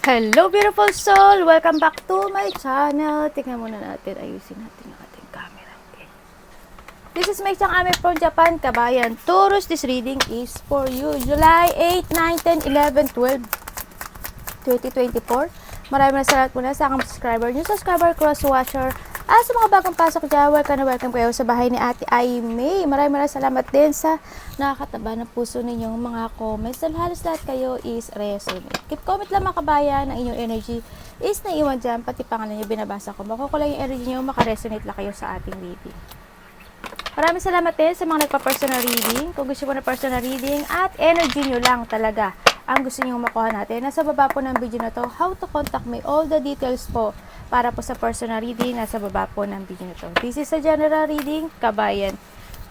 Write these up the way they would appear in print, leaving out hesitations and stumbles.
Hello beautiful soul! Welcome back to my channel. Tingnan muna natin. Ayusin natin ang ating camera. Okay. This is May Chang Ame from Japan, Kabayan. Taurus, this reading is for you. July 8, 9, 10, 11, 12, 2024. Maraming salamat muna sa aking subscriber, new subscriber, cross-watcher. Sa mga bagong pasok dyan, welcome kayo sa bahay ni Ate Aimee. Maraming salamat din sa nakakataba ng puso ninyong mga comments. Dahil halos lahat kayo is resonate. Keep comment lang mga kabayan, ang inyong energy is naiwan dyan, pati pangalan nyo binabasa ko. Makukulay yung energy nyo, makaresonate lang kayo sa ating reading. Maraming salamat din sa mga nagpa-personal reading. Kung gusto mo na personal reading at energy nyo lang talaga ang gusto nyo makuha natin, nasa baba po ng video na to, how to contact me, all the details po para po sa personal reading, nasa baba po ng video na to. This is a general reading, Kabayan.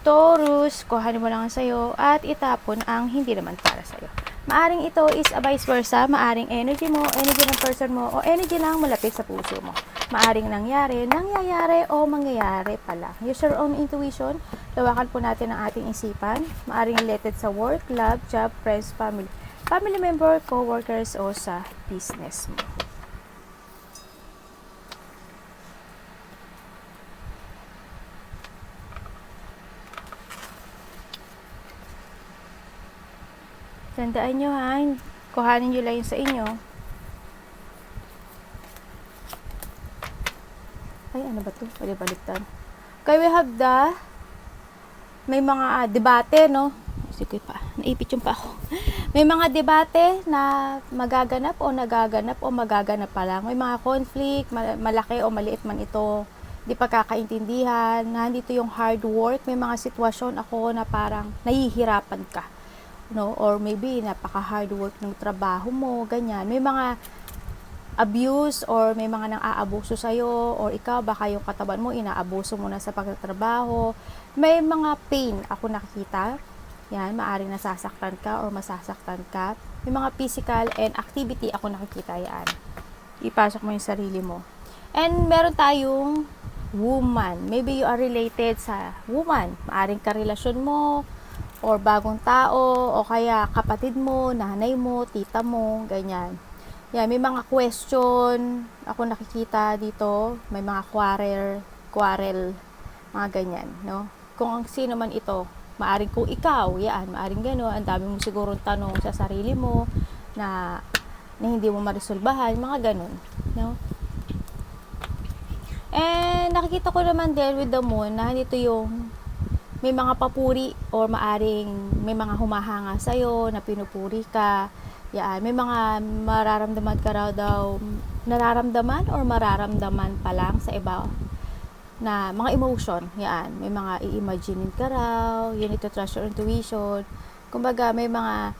Taurus, kuhanin mo lang sa'yo at itapon ang hindi naman para sa'yo. Maaring ito is a vice versa, maaring energy mo, energy ng person mo, o energy lang malapit sa puso mo. Maaring nangyayari o mangyayari pala. Use your own intuition, lawakan po natin ang ating isipan. Maaring related sa work, love, job, friends, family member, co-workers, o sa business mo. Tandaan nyo ha, kuhanin nyo lang yun sa inyo. Ay, ano ba to? Baliktad. Okay, we have may mga debate, no? Sige pa, naipit yung pa ako. May mga debate na magaganap o magaganap pa lang. May mga conflict, malaki o maliit man ito. Di pagkakaintindihan, nandito yung hard work. May mga sitwasyon ako na parang nahihirapan ka. No, or maybe napaka-hard work ng trabaho mo, ganyan. May mga abuse or may mga nang-aabuso sa'yo or ikaw, baka yung katawan mo, inaabuso mo na sa pagtatrabaho. May mga pain ako nakikita. Yan, maaring nasasaktan ka or masasaktan ka. May mga physical and activity ako nakikita yan. Ipasok mo yung sarili mo. And meron tayong woman. Maybe you are related sa woman. Maaring karelasyon mo, or bagong tao, o kaya kapatid mo, nanay mo, tita mo, ganyan. Yan, may mga question ako nakikita dito, may mga quarrel, mga ganyan, no? Kung ang sino man ito, maaring kung ikaw, yan, maaring gano'n, ang dami mo sigurong tanong sa sarili mo na hindi mo marisolbahan, mga gano'n, no? And nakikita ko naman din with the moon na dito yung may mga papuri or maaring may mga humahanga sa'yo na pinupuri ka. Yan, may mga mararamdaman ka raw daw, nararamdaman or mararamdaman pa lang sa iba na mga emotion. Yan, may mga i-imagine ka raw, you need to trust your intuition. Kumbaga, may mga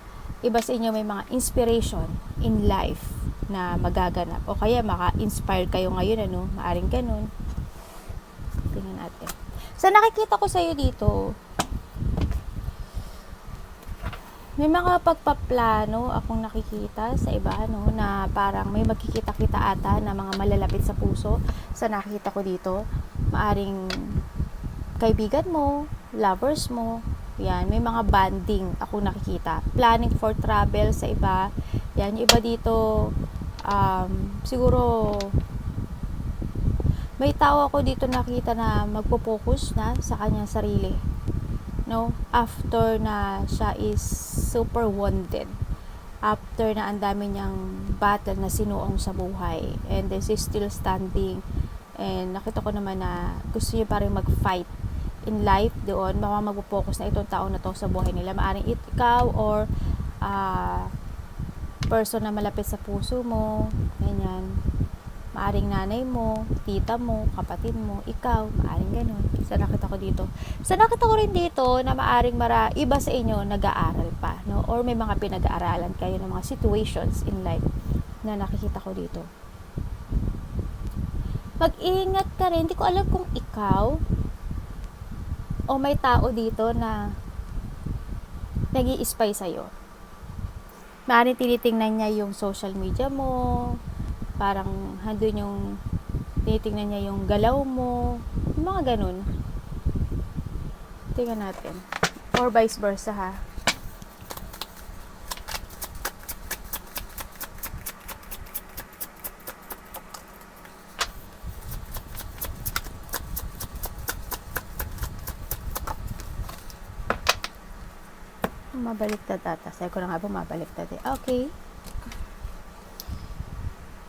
iba sa inyo, may mga inspiration in life na magaganap. O kaya maka-inspire kayo ngayon, ano, maaring ganun. Tingnan natin. So, nakikita ko sa'yo dito, may mga pagpaplano akong nakikita sa iba, no, na parang may magkikita-kita ata na mga malalapit sa puso. Sa nakikita ko dito, maaring kaibigan mo, lovers mo, yan, may mga bonding akong nakikita. Planning for travel sa iba, yan, yung iba dito, siguro, may tao ako dito nakita na magpo-focus na sa kanyang sarili, no, after na siya is super wounded, after na ang dami niyang battle na sinuong sa buhay, and then she's still standing, and nakita ko naman na gusto niya pa rin mag-fight in life doon. Magpo-focus na itong tao na to sa buhay nila, maaring ikaw or person na malapit sa puso mo, ganyan. Maaring nanay mo, tita mo, kapatid mo, ikaw, maaring ganun. So, nakita ko dito. So, nakita ko rin dito na maaring iba sa inyo nag-aaral pa, no? Or may mga pinag-aaralan kayo ng mga situations in life na nakikita ko dito. Mag-ingat ka rin. Hindi ko alam kung ikaw o may tao dito na nag-i-spy sa'yo. Maaring tinitingnan niya yung social media mo, parang handun yung tinitingnan niya yung galaw mo, mga ganun. Tingnan natin. Or vice versa, ha. Mabaliktad ata. Sabi ko na nga ba mabaliktad eh. Okay.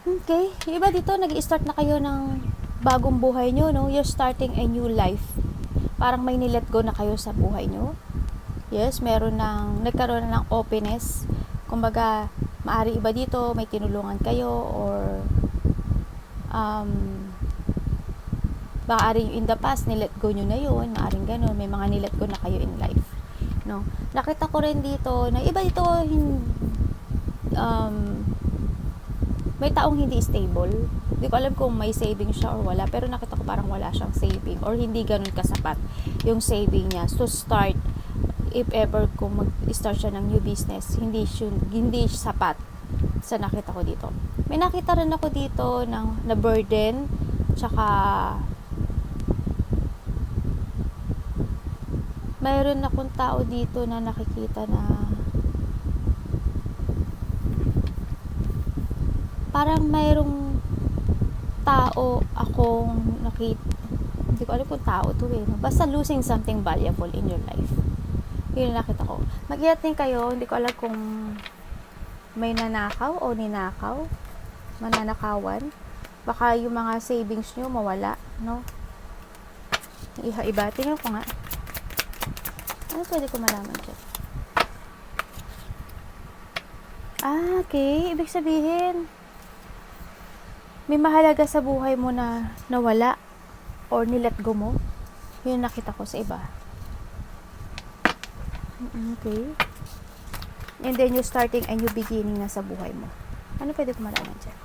Okay. Yung iba dito, nag-i-start na kayo ng bagong buhay nyo, no? You're starting a new life. Parang may nilet go na kayo sa buhay nyo. Yes, nagkaroon na ng openness. Kumbaga, maari iba dito, may tinulungan kayo or maaaring in the past, nilet go nyo na yun, maaaring ganun, may mga nilet go na kayo in life. No? Nakita ko rin dito, na iba dito, may taong hindi stable. Hindi ko alam kung may saving siya or wala, pero nakita ko parang wala siyang saving or hindi ganun kasapat yung saving niya to start, if ever kung mag-start siya ng new business, hindi sapat sa nakita ko dito. May nakita rin ako dito na burden, tsaka mayroon akong tao dito na nakikita na parang mayroong tao akong nakita, hindi ko alam kung tao to eh, basta losing something valuable in your life. Yun yung nakita ko. Mag-iat din kayo, hindi ko alam kung may nanakaw o ninakaw, mananakawan, baka yung mga savings nyo mawala, no? Iba, tingnan ko nga. Ano pwede ko malaman dyan? Okay. Ibig sabihin, may mahalaga sa buhay mo na nawala or nilet go mo. Yun nakita ko sa iba. Okay. And then you're starting a new beginning na sa buhay mo. Ano pwede ko malaman dyan?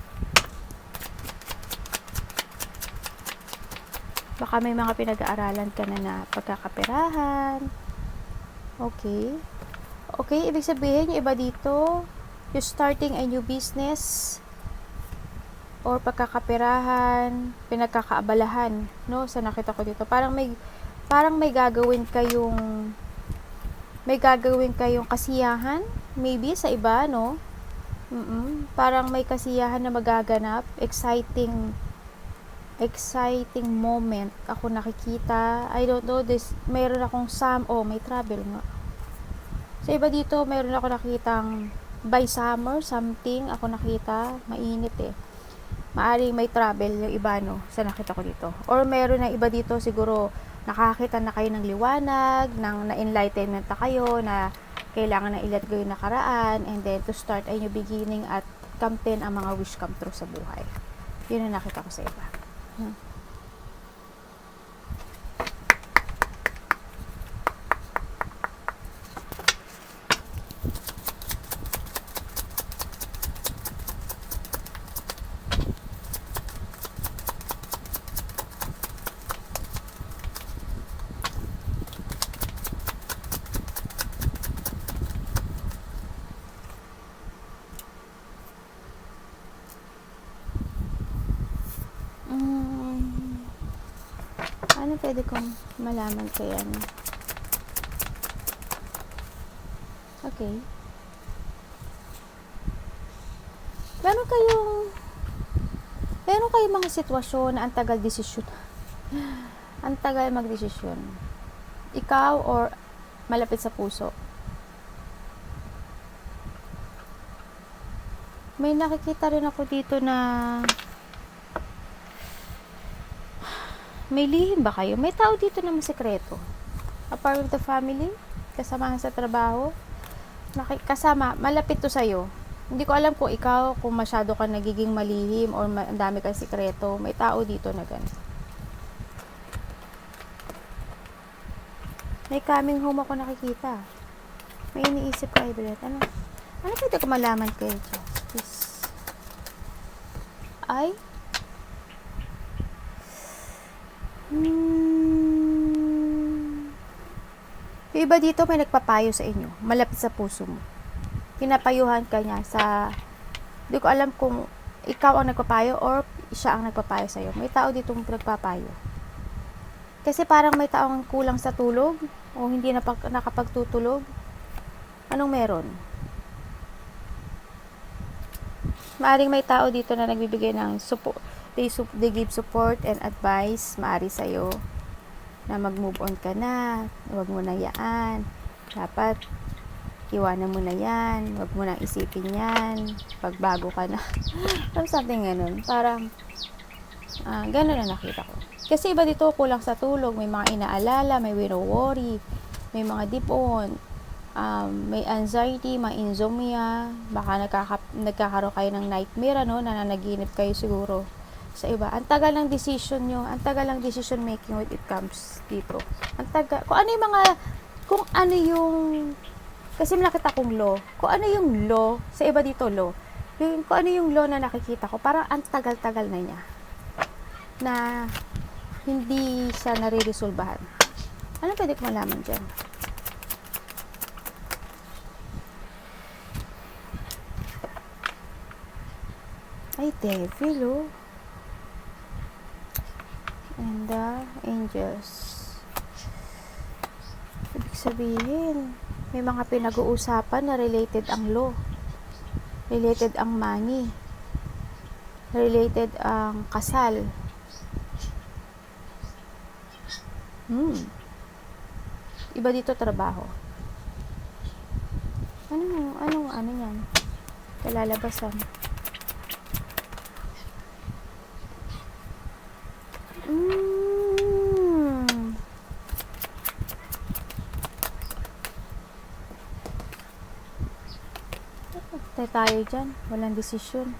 Baka may mga pinag-aaralan ka na pagkakaperahan. Okay. Okay, ibig sabihin, yung iba dito, you're starting a new business or pagkakaperahan, pinagkakaabalahan, no? Sa nakita ko dito. Parang may gagawin kayong kasiyahan, maybe sa iba, no? Parang may kasiyahan na magaganap, exciting moment ako nakikita. I don't know this, mayroon akong may travel nga. Sa iba dito, mayroon ako nakitang by summer something ako nakita, mainit eh. Maaring may travel yung iba, no, sa nakita ko dito. Or meron na iba dito siguro nakakita na kayo ng liwanag, na enlightenment na kayo, na kailangan na i-let go yung nakaraan, and then to start a new beginning at kamtin ang mga wish come true sa buhay. Yun ang nakita ko sa iba. Ano pwede kong malaman kaya no? Okay. Meron kayong mga sitwasyon na ang tagal desisyon. Ang tagal magdesisyon. Ikaw or malapit sa puso. May nakikita rin ako dito na may lihim ba kayo? May tao dito na masikreto. A part of the family, kasamahan sa trabaho, kasama, malapit to sa'yo. Hindi ko alam kung ikaw, kung masyado ka nagiging malihim or ang dami kang sikreto. May tao dito na ganun. May coming home ako nakikita. May iniisip kayo doon. Ano pwede ko malaman kayo? Please. Ay? Yung iba dito may nagpapayo sa inyo, malapit sa puso mo. Pinapayuhan ka niya hindi ko alam kung ikaw ang nagpapayo or siya ang nagpapayo sa'yo. May tao dito nagpapayo. Kasi parang may taong kulang sa tulog o hindi nakapagtutulog. Anong meron? Maaring may tao dito na nagbibigay ng support. They give support and advice, maari sa'yo, na mag-move on ka na, huwag mo na yaan. Dapat, Iwanan mo na yan. Huwag mo na isipin yan. Pagbago ka na. Something ganun. Parang, ganun na nakita ko. Kasi iba dito, kulang sa tulog. May mga inaalala, may wino-worry, may mga deep-on, may anxiety, may insomnia. Baka nagkakaroon kayo ng nightmare, ano, nananaginip kayo siguro sa iba. Ang tagal ng decision nyo, ang tagal ng decision making when it comes dito. Ang tagal, kung ano yung, kasi nakita kong law, kung ano yung law, sa iba dito law, kung ano yung law na nakikita ko, parang ang tagal-tagal na niya, na hindi siya nare-resolbahan. Ano pwede ko malaman dyan? Ay, devil, oh. And the angels. Ibig sabihin, may mga pinag-uusapan na related ang law. Related ang money. Related ang kasal. Iba dito trabaho. Ano yan? Kalalabasan. Tayo dyan. Walang desisyon.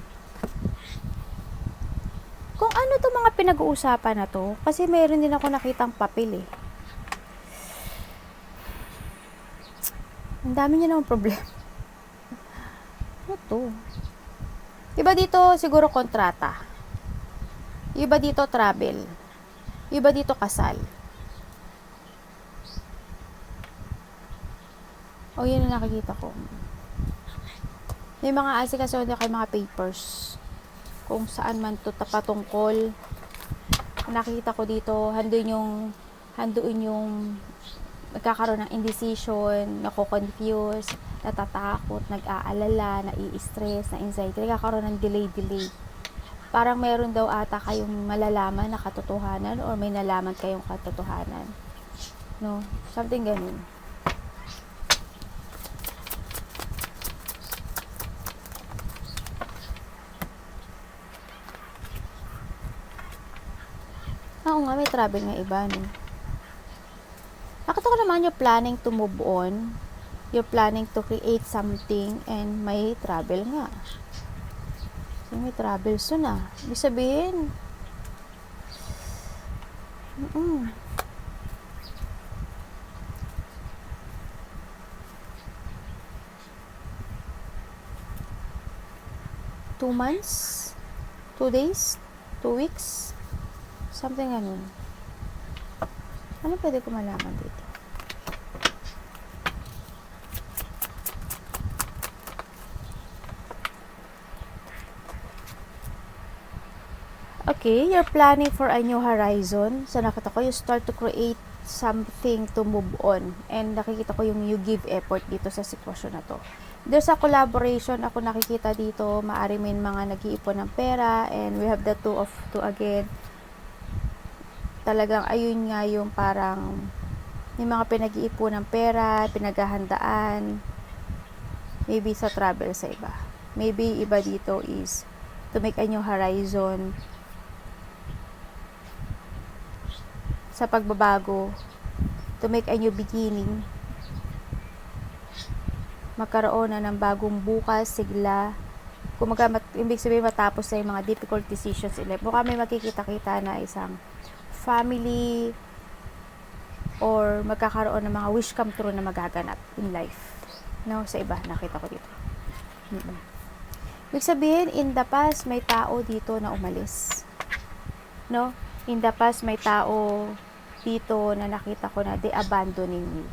Kung ano to mga pinag-uusapan na to, kasi mayroon din ako nakitang papel eh. Ang dami niya naman problema. Ano to? Iba dito siguro kontrata. Iba dito travel. Iba dito kasal. O yun ang nakikita ko. May mga asikaso na kay mga papers. Kung saan man to patungkol. Nakita ko dito, handuin yung nagkakaroon ng indecision, nako-confuse, natatakot, nag-aalala, nai-stress, na-anxiety, nagkakaroon ng delay. Parang meron daw ata kayong malalaman na katotohanan or may nalaman kayong katotohanan. No? Something ganun. Oo nga, may travel nga iba, no? Nakita ko naman you're planning to move on. You're planning to create something and may travel nga. So, may travel soon ah. Ibig sabihin, 2 months? 2 days? 2 weeks? Something ganun. Ano pwede ko malaman dito? Okay, you're planning for a new horizon. So, nakita ko, you start to create something to move on. And nakikita ko yung you give effort dito sa sitwasyon na to. There's a collaboration ako nakikita dito. Maari may mga nag-iipon ng pera. And we have the two again. Talagang ayun nga yung parang may mga pinag-iipon ng pera, pinaghahandaan. Maybe sa travel sa iba. Maybe iba dito is to make a new horizon. Sa pagbabago, to make a new beginning. Magkaroon na ng bagong bukas, sigla. Kung ibig sabihin matapos na yung mga difficult decisions in life. Mukha may makikita-kita na isang family or magkakaroon ng mga wish come true na magaganap in life. No, sa iba, nakita ko dito. Ibig sabihin, in the past, may tao dito na umalis. No? In the past, may tao dito na nakita ko na they abandoning you.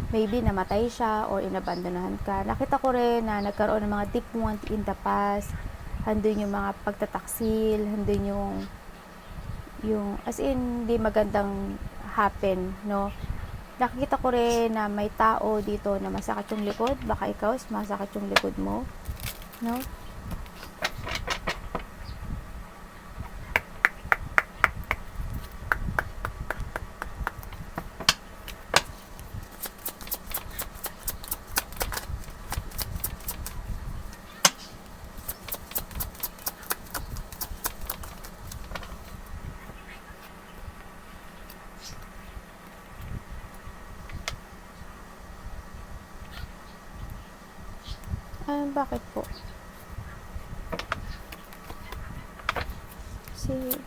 Maybe namatay siya or inabandonahan ka. Nakita ko rin na nagkaroon ng mga deep wound in the past. Handun yung mga pagtataksil, handun yung as in, di magandang happen, no? Nakikita ko rin na may tao dito na masakit yung likod. Baka ikaw, masakit yung likod mo, no? Bakit po?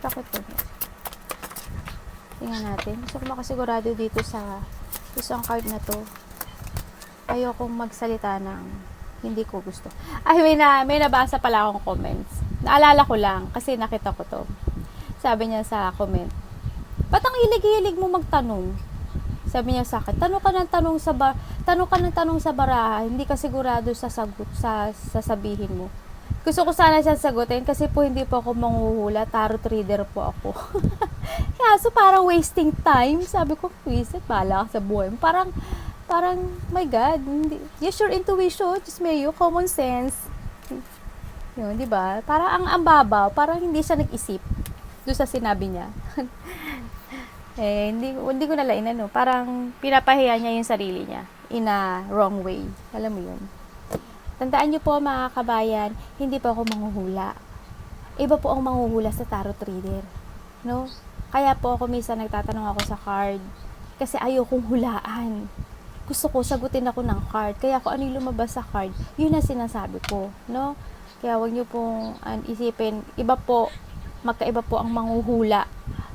Bakit po? Tingnan natin. Gusto ko makasigurado dito sa isang card na to. Ayokong magsalita ng hindi ko gusto. Ay, may nabasa pala akong comments. Naalala ko lang kasi nakita ko to. Sabi niya sa comment, ba't ang hilig-hilig mo magtanong? Sabi niya sa akin, tanong ka ng tanong sa baraha, hindi ka sigurado sa sasabihin mo. Gusto ko sana siya sagutin kasi po hindi po ako manghuhula, tarot reader po ako. Kaya so parang wasting time. Sabi ko, visit, bahala ka sa buhay mo. Parang, my God, use your intuition, just may you, common sense. Yun, di ba? Parang ang babaw, parang hindi siya nag-isip doon sa sinabi niya. Hindi ko nalain, parang pinapahiya niya yung sarili niya in a wrong way. Alam mo yun. Tandaan niyo po mga kabayan, hindi po ako manghuhula. Iba po ang manghuhula sa tarot reader. No? Kaya po ako minsan nagtatanong ako sa card kasi ayokong hulaan. Gusto ko sagutin ako ng card. Kaya kung ano yung lumabas sa card, yun ang sinasabi ko. No? Kaya wag niyo pong isipin, magkaiba po ang manghuhula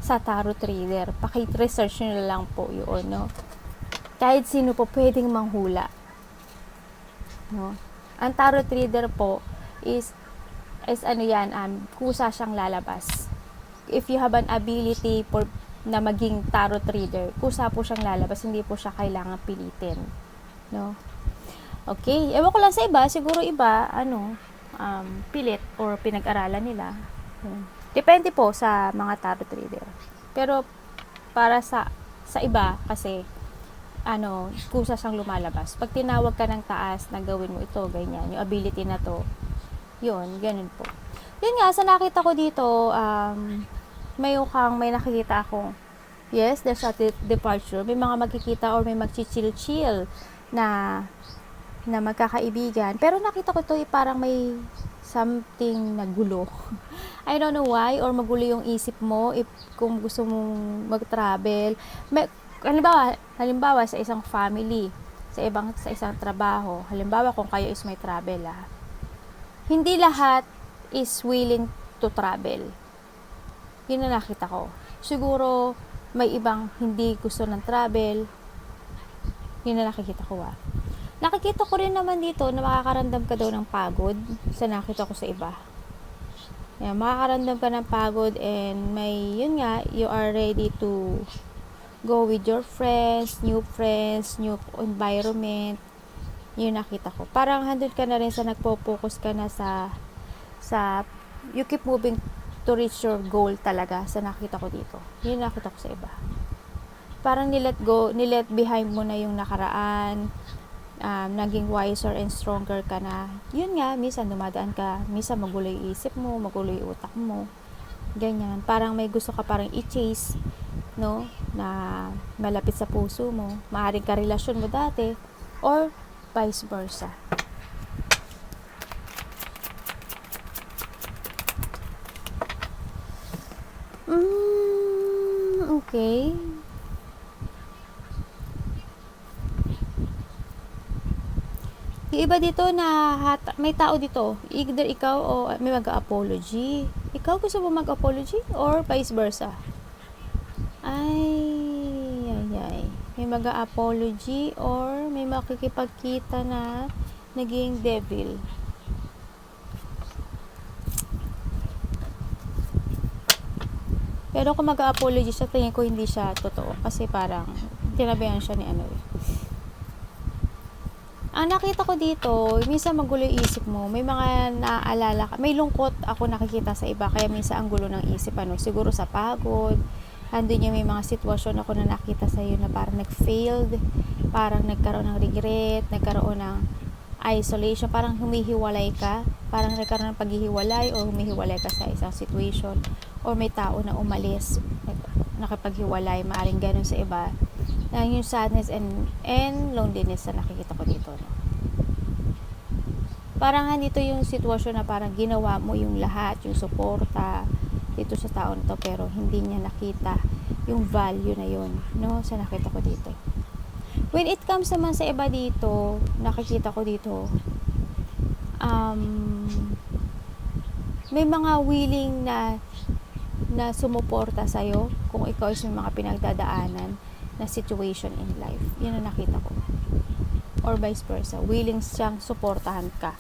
sa tarot reader. Paki-research nyo lang po yun. No? Kahit sino po pwedeng manghula. No? Ang tarot reader po is kusa siyang lalabas. If you have an ability na maging tarot reader, kusa po siyang lalabas, hindi po siya kailangan pilitin. No? Okay, ewan ko lang sa iba, siguro iba, pilit or pinag-aralan nila. Depende po sa mga tarot reader. Pero, para sa iba, kasi, kusa siyang lumalabas. Pag tinawag ka ng taas na gawin mo ito, ganyan, yung ability na to, yun, ganun po. Yun nga, sa nakita ko dito, may nakikita akong, yes, there's a departure. May mga magkikita or may magchichill-chill na magkakaibigan. Pero nakita ko to parang may something na gulo. I don't know why, or magulo yung isip mo kung gusto mong mag-travel. Halimbawa sa isang family, sa isang trabaho, halimbawa kung kayo is may travel, hindi lahat is willing to travel. Yun na nakita ko. Siguro may ibang hindi gusto ng travel. Yun na nakikita ko. Nakikita ko rin naman dito na makakaramdam ka daw ng pagod sa nakita ko sa iba. Yan, makakaramdam ka ng pagod and yun nga, you are ready to go with your friends, new environment. Yun nakita ko. Parang handun ka na rin sa nagpo-focus ka na sa you keep moving to reach your goal talaga sa nakita ko dito. Yun nakita ko sa iba. Parang nilet behind mo na yung nakaraan, naging wiser and stronger ka na. Yun nga, minsan dumadaan ka, minsan magulo yung isip mo, magulo yung utak mo. Ganyan. Parang may gusto ka parang i-chase, no? Na malapit sa puso mo. Maaaring karelasyon mo dati or vice versa. Okay. Yung iba dito may tao dito, either ikaw o may mag-apology. Ikaw gusto mo mag-apology or vice versa? Ay. May mag-apology or may makikipagkita na naging devil. Pero kung mag-apology siya, tingin ko hindi siya totoo. Kasi parang tinabihan siya ni Ang nakita ko dito, minsan magulo yung isip mo. May mga naaalala ka. May lungkot ako nakikita sa iba. Kaya minsan ang gulo ng isip. Siguro sa pagod. Andun yung may mga sitwasyon ako na nakita sa iyo na parang nag-failed. Parang nagkaroon ng regret. Nagkaroon ng isolation. Parang humihiwalay ka. Parang nagkaroon ng paghihiwalay o humihiwalay ka sa isang situation. Or may tao na umalis. Nakipaghiwalay. Maaring ganun sa iba. Yung sadness and loneliness na nakikita ko dito. No? Parang nandito yung sitwasyon na parang ginawa mo yung lahat, yung suporta dito sa tao na to, pero hindi niya nakita yung value na yun, no? Sa nakita ko dito. When it comes naman sa iba dito, nakikita ko dito, may mga willing na sumuporta sa'yo kung ikaw is may mga pinagdadaanan na situation in life. Yun ang nakita ko. Or vice versa. Willing siyang suportahan ka.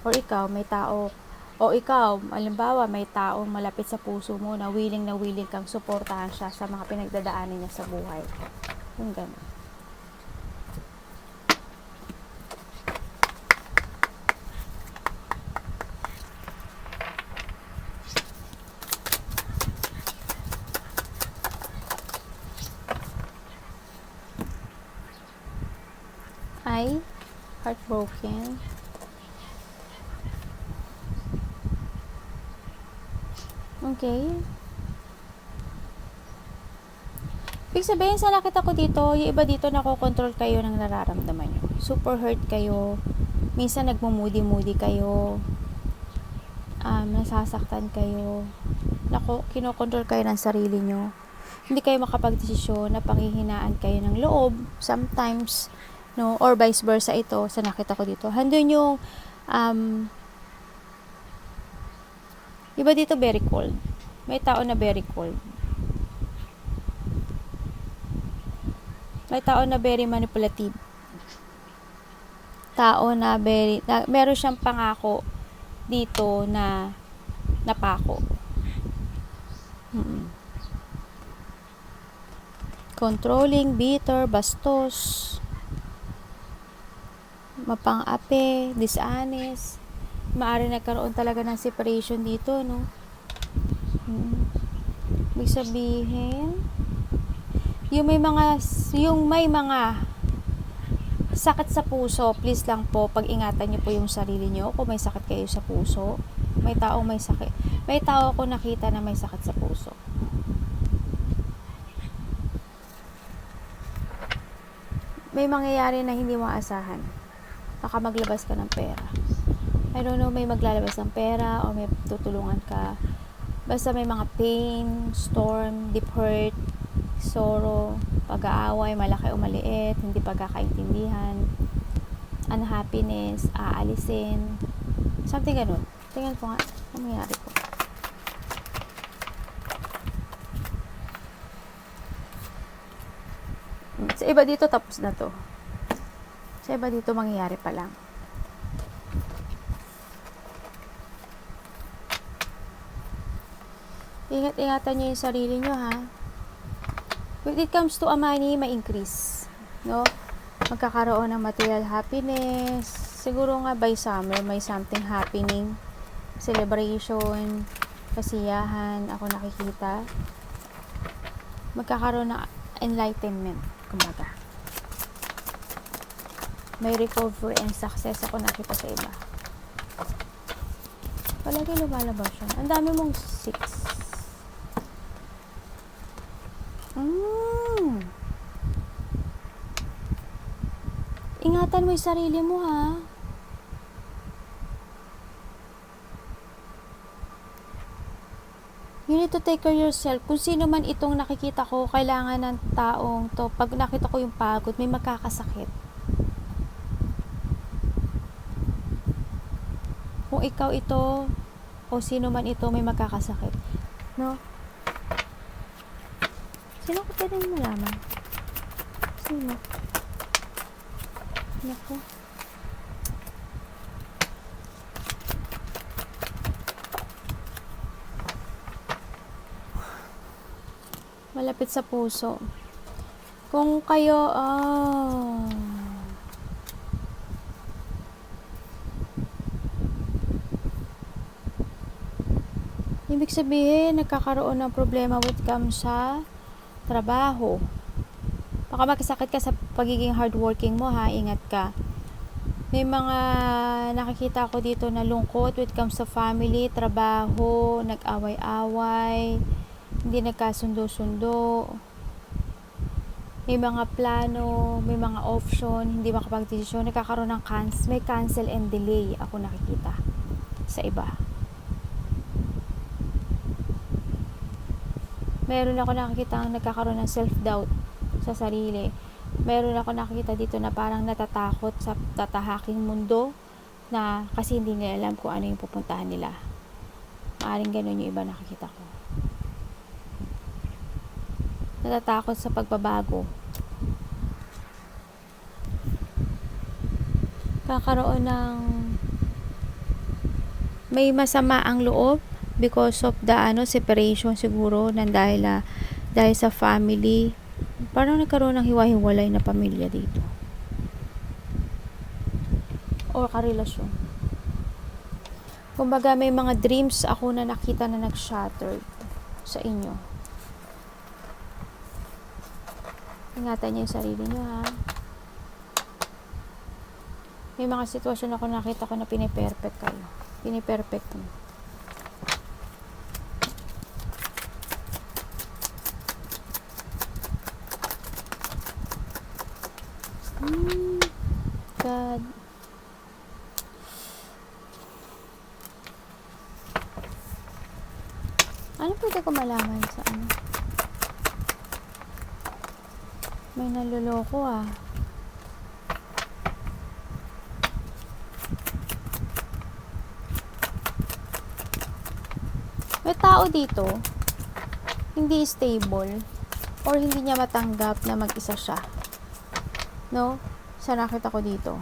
Or ikaw, may tao, o ikaw, halimbawa, may taong malapit sa puso mo na willing kang suportahan siya sa mga pinagdadaanan niya sa buhay. Yung gano'n. Ay, heartbroken. Okay. Ibig sabihin, sa nakita ko dito, yung iba dito nakokontrol kayo ng nararamdaman nyo. Super hurt kayo. Minsan nagmumudi-mudi kayo. Nasasaktan kayo. Kinokontrol kayo ng sarili nyo. Hindi kayo makapagdesisyon, na panghihinaan kayo ng loob. Sometimes, no, or vice versa ito, sa nakita ko dito. Handun yung, iba dito very cold. May tao na very cold. May tao na very manipulative. Tao na meron siyang pangako dito na napako. Controlling, bitter, bastos, mapang-ape, dishonest. Maaari nagkaroon talaga ng separation dito, no? Ibig sabihin, yung may mga sakit sa puso, please lang po, pag-ingatan niyo po yung sarili niyo kung may sakit kayo sa puso. May tao sakit. May tao ako nakita na may sakit sa puso. May mangyayari na hindi mo aasahan. Baka maglabas ka ng pera. I don't know, may maglalabas ng pera o may tutulungan ka. Basta may mga pain, storm, deep hurt, sorrow, pag-aaway, malaki o maliit, hindi pagkakaintindihan, unhappiness, aalisin, something ganun. Tingnan ko nga, ano mangyari ko. Sa iba dito, tapos na to. Sa iba dito, mangyayari pa lang. Ingat-ingatan nyo yung sarili nyo, ha? When it comes to money, may increase. No? Magkakaroon ng material happiness. Siguro nga by summer, may something happening. Celebration, kasiyahan, ako nakikita. Magkakaroon ng enlightenment, kumbaga. May recovery and success ako nakita sa iba. Palagi lumalabas siya. Ang dami mong 6. Ingatan mo yung sarili mo, ha? You need to take care of yourself. Kung sino man itong nakikita ko, kailangan ng taong to. Pag nakita ko yung pagod, may magkakasakit. Kung ikaw ito, o sino man ito, may magkakasakit. No? Sino ko pwedeng malaman? Sino? Naku. Malapit sa puso. Kung kayo, ibig sabihin, nagkakaroon ng problema with comes sa trabaho. Baka makasakit ka sa pagiging hardworking mo, ha? Ingat ka. May mga nakikita ko dito na lungkot when it comes sa family, trabaho, nag-away-away, hindi nagkasundo-sundo. May mga plano, may mga option, hindi makapag-desisyon, nagkakaroon ng may cancel and delay ako nakikita sa iba. Meron ako nakikita nagkakaroon ng self-doubt sa sarili. Meron ako nakikita dito na parang natatakot sa tatahaking mundo na kasi hindi nila alam kung ano yung pupuntahan nila. Maaring ganun yung iba nakikita ko. Natatakot sa pagbabago. Kakaroon ng may masama ang loob because of the separation siguro dahil sa family. Parang nagkaroon ng hiwa-hiwalay na pamilya dito. Or karelasyon. Kumbaga may mga dreams ako na nakita na nag-shattered sa inyo. Ingatan niyo yung sarili niyo, ha. May mga sitwasyon ako nakita ko na piniperfect kayo. Piniperfect mo. God. Ano pwede ko malaman sa ano? May naloloko, ah. May tao dito, hindi stable, or hindi niya matanggap na mag-isa siya. No? Sa nakita ko dito.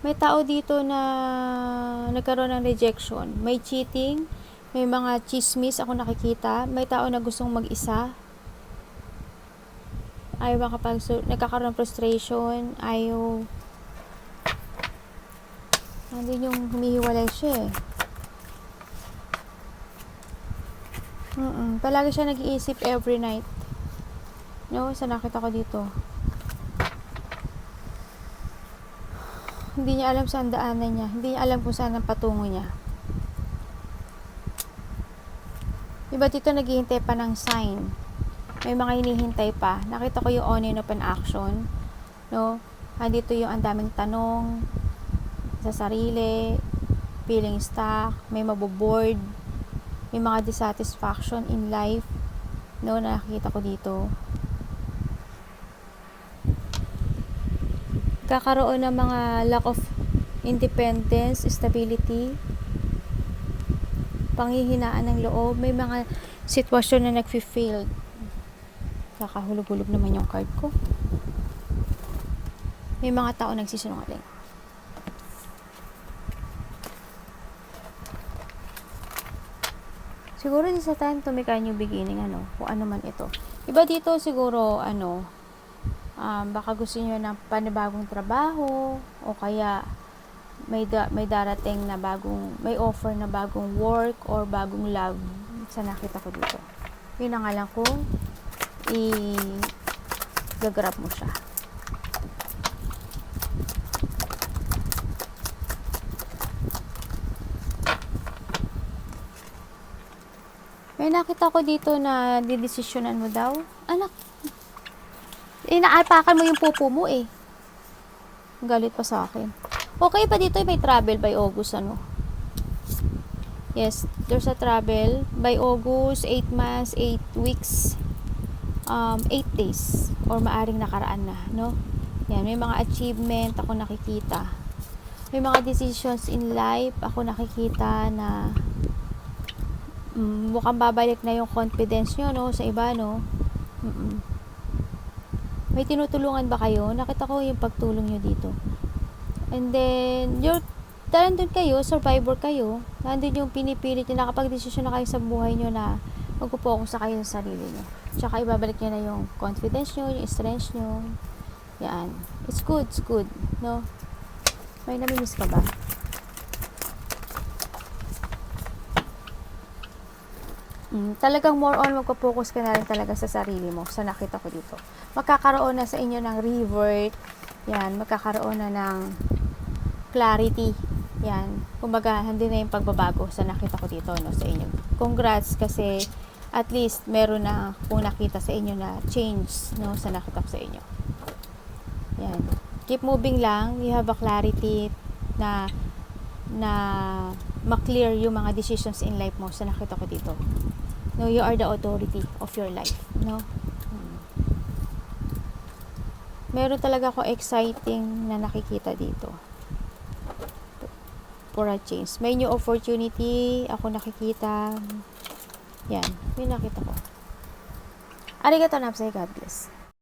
May tao dito na nagkaroon ng rejection. May cheating, may mga chismis ako nakikita. May tao na gustong mag-isa. Ayaw nagkakaroon ng frustration. Ayaw. Nandun yung humihiwalay siya, eh. Palagi siya nag-iisip every night. No? Sa nakita ko dito. Hindi niya alam saan daanan niya. Hindi niya alam kung saan ang patungo niya. Iba dito naghihintay pa ng sign. May mga hinihintay pa. Nakita ko yung on and open action. No? Andito yung ang daming tanong sa sarili, feeling stuck, may maboboard, may mga dissatisfaction in life. No? Nakikita ko dito. Kakaroon ng mga lack of independence, stability, panghihinaan ng loob, may mga sitwasyon na nag-fail. Kakahulog-hulog naman yung card ko. May mga tao nagsisinungaling. Siguro this is a time to make a new beginning, kung ano man ito. Iba dito siguro, baka gusto niyo ng panibagong trabaho, o kaya may darating na may offer na bagong work or bagong love sa nakita ko dito. Yun ang alam ko, i-gagrab mo siya. May nakita ko dito na didesisyonan mo daw. Anak, inaapakan mo yung pupo mo, eh. Galit pa sa akin. Okay pa dito, may travel by August, Yes, there's a travel by August, 8 months, 8 weeks, 8 days, or maaring nakaraan na, no? Yan, may mga achievement ako nakikita. May mga decisions in life ako nakikita na mukhang babalik na yung confidence nyo, no? Sa iba, no? May tinutulungan ba kayo? Nakita ko yung pagtulong nyo dito. And then, nandun kayo, survivor kayo. Nandun yung pinipilit nyo, nakapag-desisyon na kayo sa buhay nyo na magpo-focus na kayo sa sarili nyo. Tsaka ibabalik nyo na yung confidence nyo, yung strength nyo. Yan. It's good, no? May namimiss ka ba? Talagang more on magpo-focus ka na rin talaga sa sarili mo, sa nakita ko dito. Magkakaroon na sa inyo ng revert. Yan, magkakaroon na ng clarity. Yan. Kumbaga, hindi na yung pagbabago sa nakita ko dito, no, sa inyo. Congrats kasi at least meron na kung nakita sa inyo na change, no, sa nakita ko sa inyo. Yan. Keep moving lang. You have a clarity na ma-clear yung mga decisions in life mo sa nakita ko dito. No, you are the authority of your life, no? meron talaga ako exciting na nakikita dito. For a change. May new opportunity ako nakikita. Yan. May nakita ko. Arigato napsay. God bless.